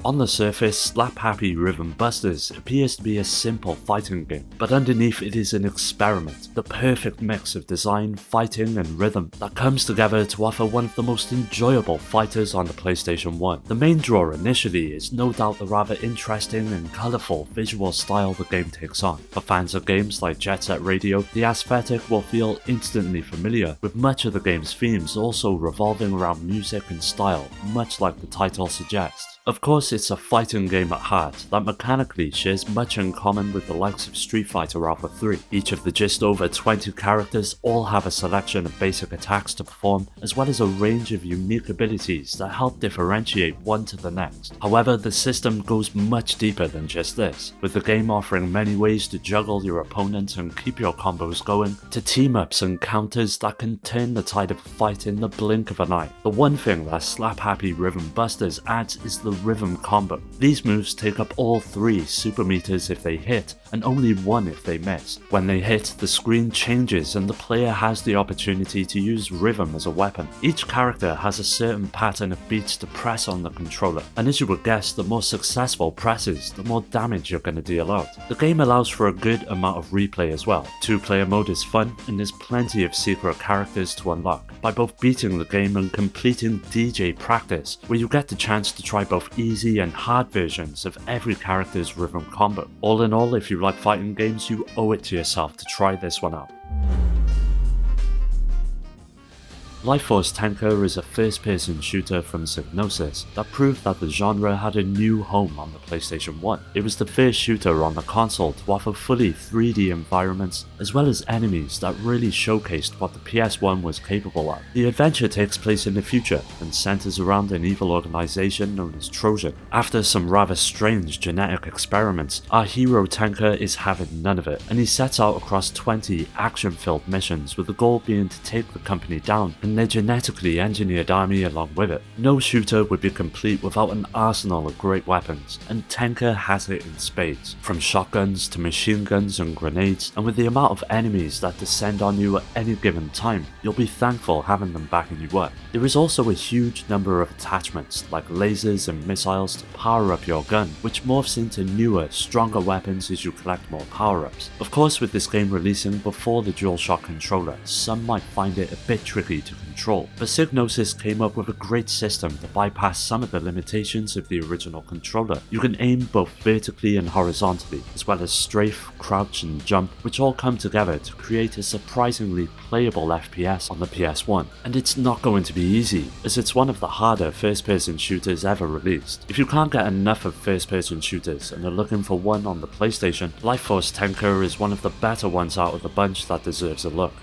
On the surface, Slap Happy Rhythm Busters appears to be a simple fighting game, but underneath it is an experiment, the perfect mix of design, fighting and rhythm that comes together to offer one of the most enjoyable fighters on the PlayStation 1. The main draw initially is no doubt the rather interesting and colourful visual style the game takes on. For fans of games like Jet Set Radio, the aesthetic will feel instantly familiar, with much of the game's themes also revolving around music and style, much like the title suggests. Of course, it's a fighting game at heart that mechanically shares much in common with the likes of Street Fighter Alpha 3. Each of the just over 20 characters all have a selection of basic attacks to perform, as well as a range of unique abilities that help differentiate one to the next. However, the system goes much deeper than just this, with the game offering many ways to juggle your opponent and keep your combos going, to team-ups and counters that can turn the tide of a fight in the blink of an eye. The one thing that Slap Happy Rhythm Busters adds is the rhythm combo. These moves take up all 3 super meters if they hit, and only 1 if they miss. When they hit, the screen changes and the player has the opportunity to use rhythm as a weapon. Each character has a certain pattern of beats to press on the controller, and as you would guess, the more successful presses, the more damage you're going to deal out. The game allows for a good amount of replay as well. 2-player mode is fun, and there's plenty of secret characters to unlock, by both beating the game and completing DJ practice, where you get the chance to try both easy and hard versions of every character's rhythm combo. All in all, if you like fighting games, you owe it to yourself to try this one out. Life Force Tanker is a first-person shooter from Psygnosis that proved that the genre had a new home on the PlayStation 1. It was the first shooter on the console to offer fully 3D environments, as well as enemies that really showcased what the PS1 was capable of. The adventure takes place in the future and centers around an evil organization known as Trojan. After some rather strange genetic experiments, our hero Tanker is having none of it, and he sets out across 20 action-filled missions, with the goal being to take the company down and their genetically engineered army along with it. No shooter would be complete without an arsenal of great weapons, and Tanker has it in spades, from shotguns to machine guns and grenades, and with the amount of enemies that descend on you at any given time, you'll be thankful having them backing you up. There is also a huge number of attachments like lasers and missiles to power up your gun, which morphs into newer, stronger weapons as you collect more power-ups. Of course, with this game releasing before the DualShock controller, some might find it a bit tricky to control, but Psygnosis came up with a great system to bypass some of the limitations of the original controller. You can aim both vertically and horizontally, as well as strafe, crouch and jump, which all come together to create a surprisingly playable FPS on the PS1. And it's not going to be easy, as it's one of the harder first-person shooters ever released. If you can't get enough of first-person shooters and are looking for one on the PlayStation, Life Force Tanker is one of the better ones out of the bunch that deserves a look.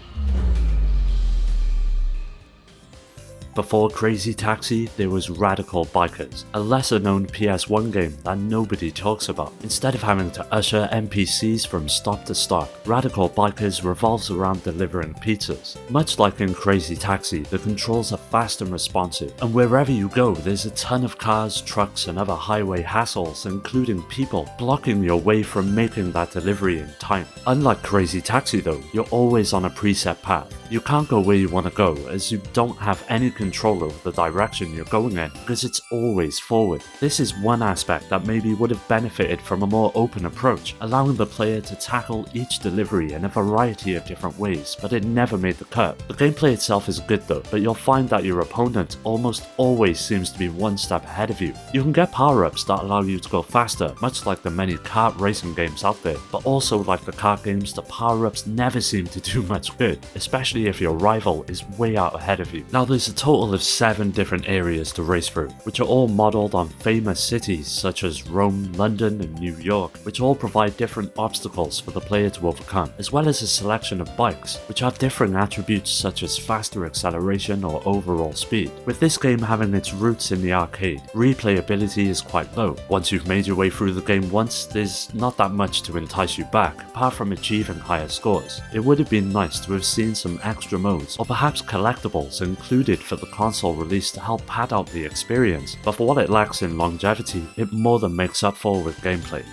Before Crazy Taxi, there was Radical Bikers, a lesser known PS1 game that nobody talks about. Instead of having to usher NPCs from stop to stop, Radical Bikers revolves around delivering pizzas. Much like in Crazy Taxi, the controls are fast and responsive, and wherever you go there's a ton of cars, trucks and other highway hassles, including people, blocking your way from making that delivery in time. Unlike Crazy Taxi though, you're always on a preset path. You can't go where you want to go, as you don't have any control over the direction you're going in, because it's always forward. This is one aspect that maybe would have benefited from a more open approach, allowing the player to tackle each delivery in a variety of different ways, but it never made the cut. The gameplay itself is good though, but you'll find that your opponent almost always seems to be one step ahead of you. You can get power-ups that allow you to go faster, much like the many kart racing games out there, but also like the kart games, the power-ups never seem to do much good, especially if your rival is way out ahead of you. Now there's a total of 7 different areas to race through, which are all modelled on famous cities such as Rome, London and New York, which all provide different obstacles for the player to overcome, as well as a selection of bikes, which have differing attributes such as faster acceleration or overall speed. With this game having its roots in the arcade, replayability is quite low. Once you've made your way through the game once, there's not that much to entice you back, apart from achieving higher scores. It would have been nice to have seen some extra modes, or perhaps collectibles included for the console release to help pad out the experience, but for what it lacks in longevity, it more than makes up for with gameplay.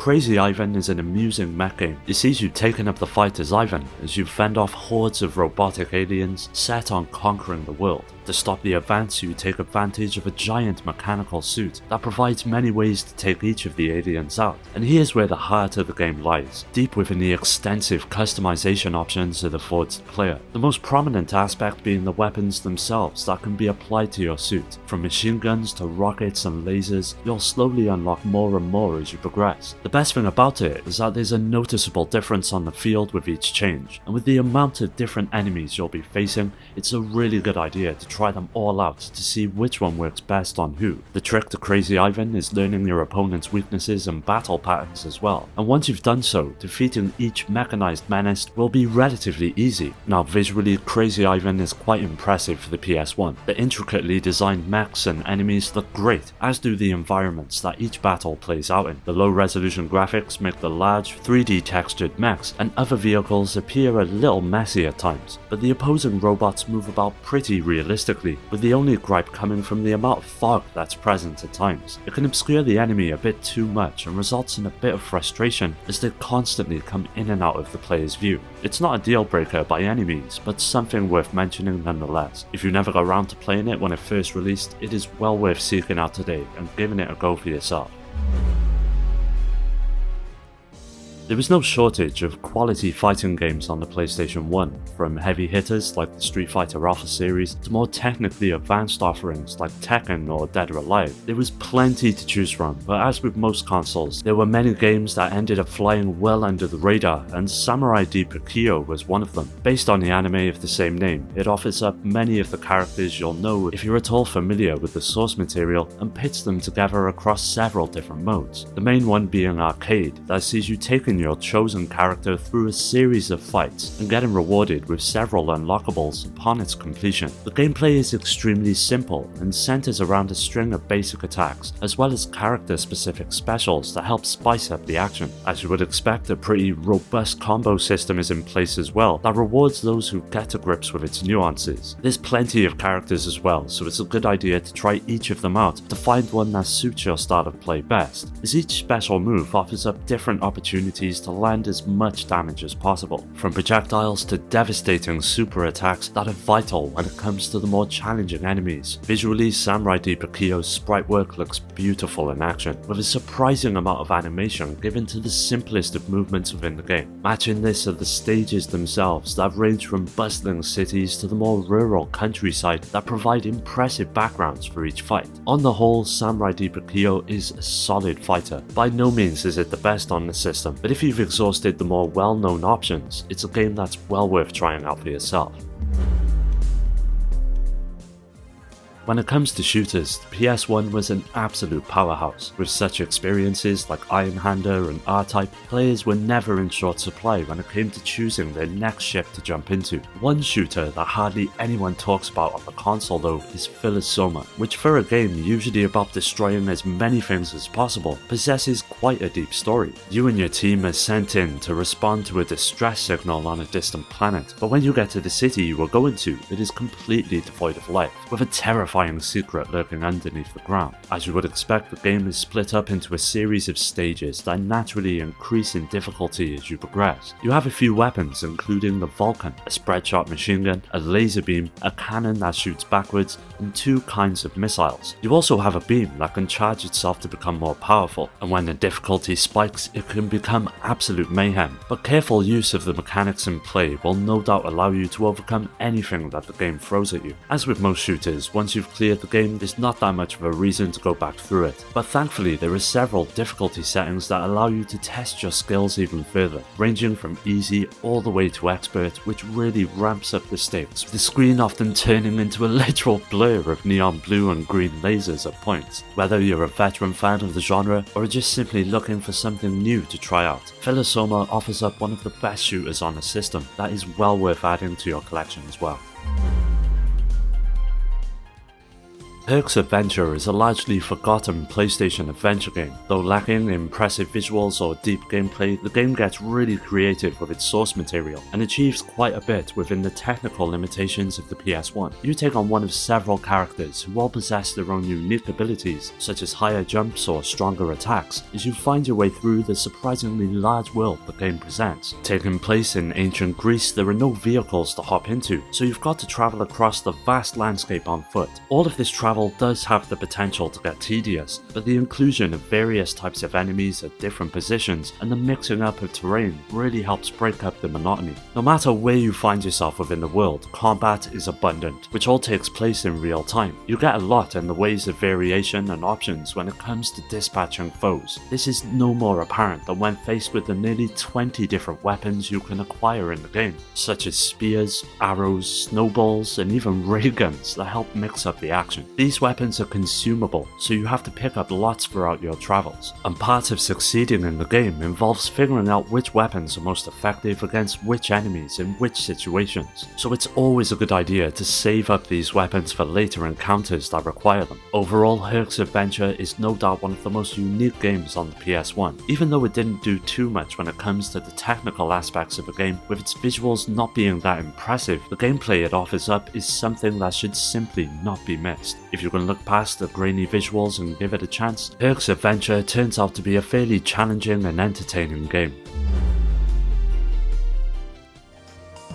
Crazy Ivan is an amusing mech game. It sees you taking up the fight as Ivan as you fend off hordes of robotic aliens set on conquering the world. To stop the advance, you take advantage of a giant mechanical suit that provides many ways to take each of the aliens out. And here's where the heart of the game lies, deep within the extensive customization options it affords the player. The most prominent aspect being the weapons themselves that can be applied to your suit. From machine guns to rockets and lasers, you'll slowly unlock more and more as you progress. The best thing about it is that there's a noticeable difference on the field with each change, and with the amount of different enemies you'll be facing, it's a really good idea to try them all out to see which one works best on who. The trick to Crazy Ivan is learning your opponent's weaknesses and battle patterns as well, and once you've done so, defeating each mechanized menace will be relatively easy. Now visually, Crazy Ivan is quite impressive for the PS1. The intricately designed mechs and enemies look great, as do the environments that each battle plays out in. The low resolution graphics make the large 3D textured mechs and other vehicles appear a little messy at times, but the opposing robots move about pretty realistically, with the only gripe coming from the amount of fog that's present at times. It can obscure the enemy a bit too much and results in a bit of frustration as they constantly come in and out of the player's view. It's not a deal breaker by any means, but something worth mentioning nonetheless. If you never got around to playing it when it first released, it is well worth seeking out today and giving it a go for yourself. There was no shortage of quality fighting games on the PlayStation 1, from heavy hitters like the Street Fighter Alpha series to more technically advanced offerings like Tekken or Dead or Alive. There was plenty to choose from, but as with most consoles, there were many games that ended up flying well under the radar, and Samurai Deeper Kyo was one of them. Based on the anime of the same name, it offers up many of the characters you'll know if you're at all familiar with the source material and pits them together across several different modes. The main one being arcade, that sees you taking your chosen character through a series of fights and getting rewarded with several unlockables upon its completion. The gameplay is extremely simple and centers around a string of basic attacks, as well as character-specific specials that help spice up the action. As you would expect, a pretty robust combo system is in place as well that rewards those who get to grips with its nuances. There's plenty of characters as well, so it's a good idea to try each of them out to find one that suits your style of play best, as each special move offers up different opportunities to land as much damage as possible, from projectiles to devastating super attacks that are vital when it comes to the more challenging enemies. Visually, Samurai Deeper Kyo's sprite work looks beautiful in action, with a surprising amount of animation given to the simplest of movements within the game. Matching this are the stages themselves that range from bustling cities to the more rural countryside that provide impressive backgrounds for each fight. On the whole, Samurai Deeper Kyo is a solid fighter. By no means is it the best on the system, but if you've exhausted the more well-known options, it's a game that's well worth trying out for yourself. When it comes to shooters, the PS1 was an absolute powerhouse. With such experiences like Iron Hander and R-Type, players were never in short supply when it came to choosing their next ship to jump into. One shooter that hardly anyone talks about on the console though is Philosoma, which for a game usually about destroying as many things as possible, possesses quite a deep story. You and your team are sent in to respond to a distress signal on a distant planet, but when you get to the city you are going to, it is completely devoid of life, with a terrifying secret lurking underneath the ground. As you would expect, the game is split up into a series of stages that naturally increase in difficulty as you progress. You have a few weapons, including the Vulcan, a spread-shot machine gun, a laser beam, a cannon that shoots backwards, and two kinds of missiles. You also have a beam that can charge itself to become more powerful, and when the difficulty spikes, it can become absolute mayhem. But careful use of the mechanics in play will no doubt allow you to overcome anything that the game throws at you. As with most shooters, once you've cleared the game, there's not that much of a reason to go back through it. But thankfully, there are several difficulty settings that allow you to test your skills even further, ranging from easy all the way to expert, which really ramps up the stakes, with the screen often turning into a literal blur of neon blue and green lasers at points. Whether you're a veteran fan of the genre or are just simply looking for something new to try out, Philosoma offers up one of the best shooters on the system that is well worth adding to your collection as well. Herc's Adventure is a largely forgotten PlayStation adventure game. Though lacking impressive visuals or deep gameplay, the game gets really creative with its source material and achieves quite a bit within the technical limitations of the PS1. You take on one of several characters who all possess their own unique abilities, such as higher jumps or stronger attacks, as you find your way through the surprisingly large world the game presents. Taking place in ancient Greece, there are no vehicles to hop into, so you've got to travel across the vast landscape on foot. All of this travel does have the potential to get tedious, but the inclusion of various types of enemies at different positions and the mixing up of terrain really helps break up the monotony. No matter where you find yourself within the world, combat is abundant, which all takes place in real time. You get a lot in the ways of variation and options when it comes to dispatching foes. This is no more apparent than when faced with the nearly 20 different weapons you can acquire in the game, such as spears, arrows, snowballs, and even ray guns that help mix up the action. These weapons are consumable, so you have to pick up lots throughout your travels, and part of succeeding in the game involves figuring out which weapons are most effective against which enemies in which situations, so it's always a good idea to save up these weapons for later encounters that require them. Overall, Herc's Adventure is no doubt one of the most unique games on the PS1, even though it didn't do too much when it comes to the technical aspects of the game. With its visuals not being that impressive, the gameplay it offers up is something that should simply not be missed. If you can look past the grainy visuals and give it a chance, Herc's Adventure turns out to be a fairly challenging and entertaining game.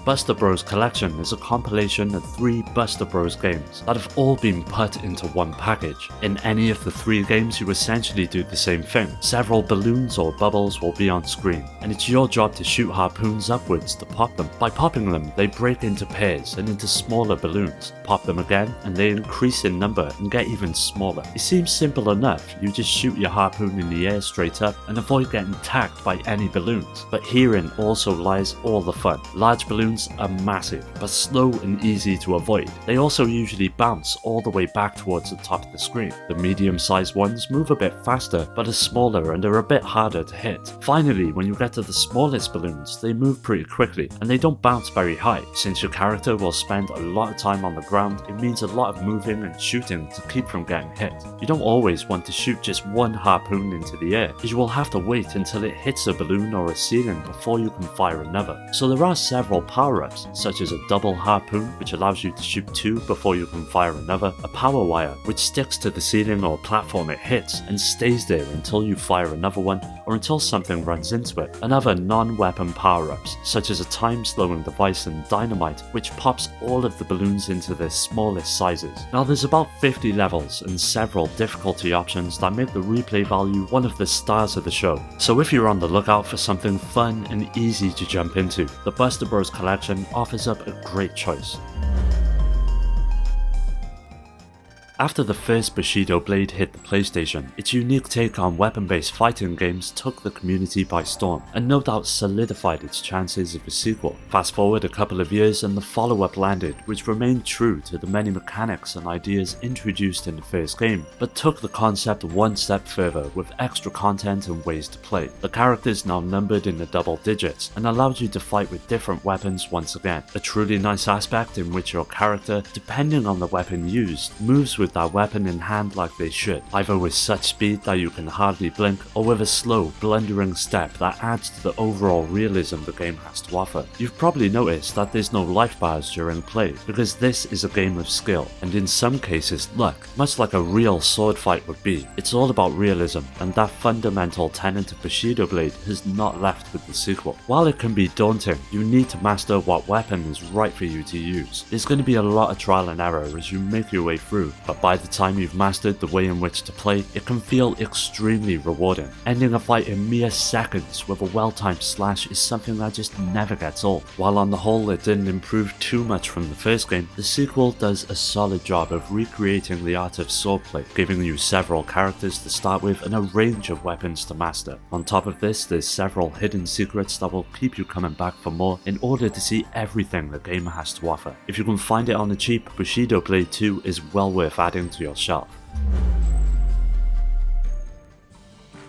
Buster Bros Collection is a compilation of 3 Buster Bros games that have all been put into one package. In any of the 3 games, you essentially do the same thing. Several balloons or bubbles will be on screen, and it's your job to shoot harpoons upwards to pop them. By popping them, they break into pairs and into smaller balloons. Pop them again, and they increase in number and get even smaller. It seems simple enough, you just shoot your harpoon in the air straight up and avoid getting tagged by any balloons. But herein also lies all the fun. Large balloons are massive, but slow and easy to avoid. They also usually bounce all the way back towards the top of the screen. The medium-sized ones move a bit faster, but are smaller and are a bit harder to hit. Finally, when you get to the smallest balloons, they move pretty quickly, and they don't bounce very high. Since your character will spend a lot of time on the ground, it means a lot of moving and shooting to keep from getting hit. You don't always want to shoot just one harpoon into the air, as you will have to wait until it hits a balloon or a ceiling before you can fire another. So there are several power-ups, such as a double harpoon, which allows you to shoot 2 before you can fire another, a power wire, which sticks to the ceiling or platform it hits and stays there until you fire another one or until something runs into it, and other non-weapon power-ups, such as a time-slowing device and dynamite, which pops all of the balloons into their smallest sizes. Now there's about 50 levels and several difficulty options that make the replay value one of the stars of the show, so if you're on the lookout for something fun and easy to jump into, the Buster Bros Collection offers up a great choice. After the first Bushido Blade hit the PlayStation, its unique take on weapon-based fighting games took the community by storm, and no doubt solidified its chances of a sequel. Fast forward a couple of years and the follow-up landed, which remained true to the many mechanics and ideas introduced in the first game, but took the concept one step further with extra content and ways to play. The characters now numbered in the double digits, and allowed you to fight with different weapons once again. A truly nice aspect in which your character, depending on the weapon used, moves with that weapon in hand like they should, either with such speed that you can hardly blink, or with a slow, blundering step that adds to the overall realism the game has to offer. You've probably noticed that there's no life bars during play, because this is a game of skill, and in some cases luck, much like a real sword fight would be. It's all about realism, and that fundamental tenet of Bushido Blade has not left with the sequel. While it can be daunting, you need to master what weapon is right for you to use. There's going to be a lot of trial and error as you make your way through, but by the time you've mastered the way in which to play, it can feel extremely rewarding. Ending a fight in mere seconds with a well-timed slash is something that just never gets old. While on the whole it didn't improve too much from the first game, the sequel does a solid job of recreating the art of swordplay, giving you several characters to start with and a range of weapons to master. On top of this, there's several hidden secrets that will keep you coming back for more in order to see everything the game has to offer. If you can find it on the cheap, Bushido Blade 2 is well worth adding to your shelf.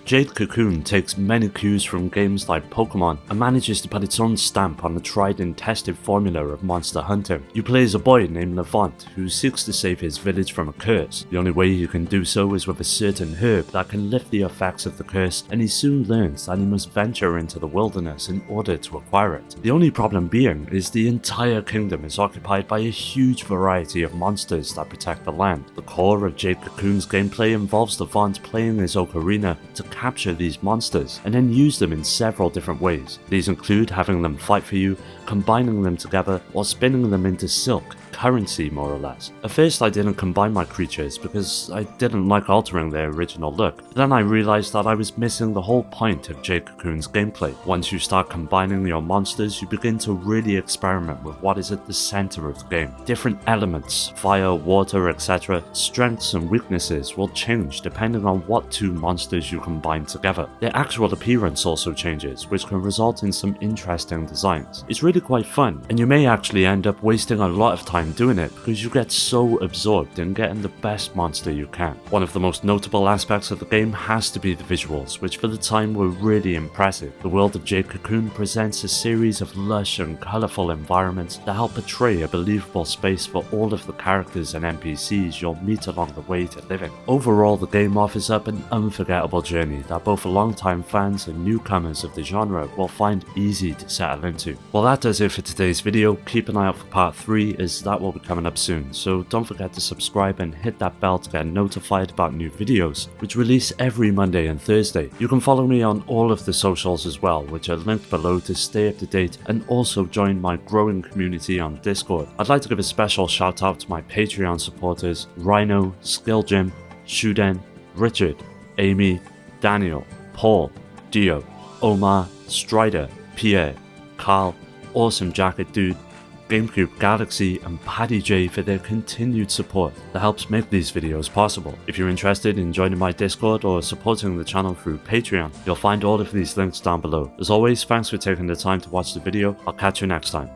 Jade Cocoon takes many cues from games like Pokemon and manages to put its own stamp on the tried and tested formula of monster hunting. You play as a boy named Levant who seeks to save his village from a curse. The only way you can do so is with a certain herb that can lift the effects of the curse, and he soon learns that he must venture into the wilderness in order to acquire it. The only problem being is the entire kingdom is occupied by a huge variety of monsters that protect the land. The core of Jade Cocoon's gameplay involves Levant playing his ocarina to capture these monsters and then use them in several different ways. These include having them fight for you, combining them together, or spinning them into silk, currency more or less. At first I didn't combine my creatures because I didn't like altering their original look, but then I realized that I was missing the whole point of Jade Cocoon's gameplay. Once you start combining your monsters, you begin to really experiment with what is at the center of the game. Different elements, fire, water, etc., strengths and weaknesses will change depending on what two monsters you combine together. Their actual appearance also changes, which can result in some interesting designs. It's really quite fun, and you may actually end up wasting a lot of time doing it because you get so absorbed in getting the best monster you can. One of the most notable aspects of the game has to be the visuals, which for the time were really impressive. The world of Jade Cocoon presents a series of lush and colourful environments that help portray a believable space for all of the characters and NPCs you'll meet along the way to live in. Overall, the game offers up an unforgettable journey that both long-time fans and newcomers of the genre will find easy to settle into. Well, that does it for today's video. Keep an eye out for part 3 as that will be coming up soon, so don't forget to subscribe and hit that bell to get notified about new videos, which release every Monday and Thursday. You can follow me on all of the socials as well, which are linked below to stay up to date and also join my growing community on Discord. I'd like to give a special shout out to my Patreon supporters: Rhino, Skill Jim, Shuden, Richard, Amy, Daniel, Paul, Dio, Omar, Strider, Pierre, Carl, Awesome Jacket Dude, GameCube Galaxy and Paddy J for their continued support that helps make these videos possible. If you're interested in joining my Discord or supporting the channel through Patreon, you'll find all of these links down below. As always, thanks for taking the time to watch the video. I'll catch you next time.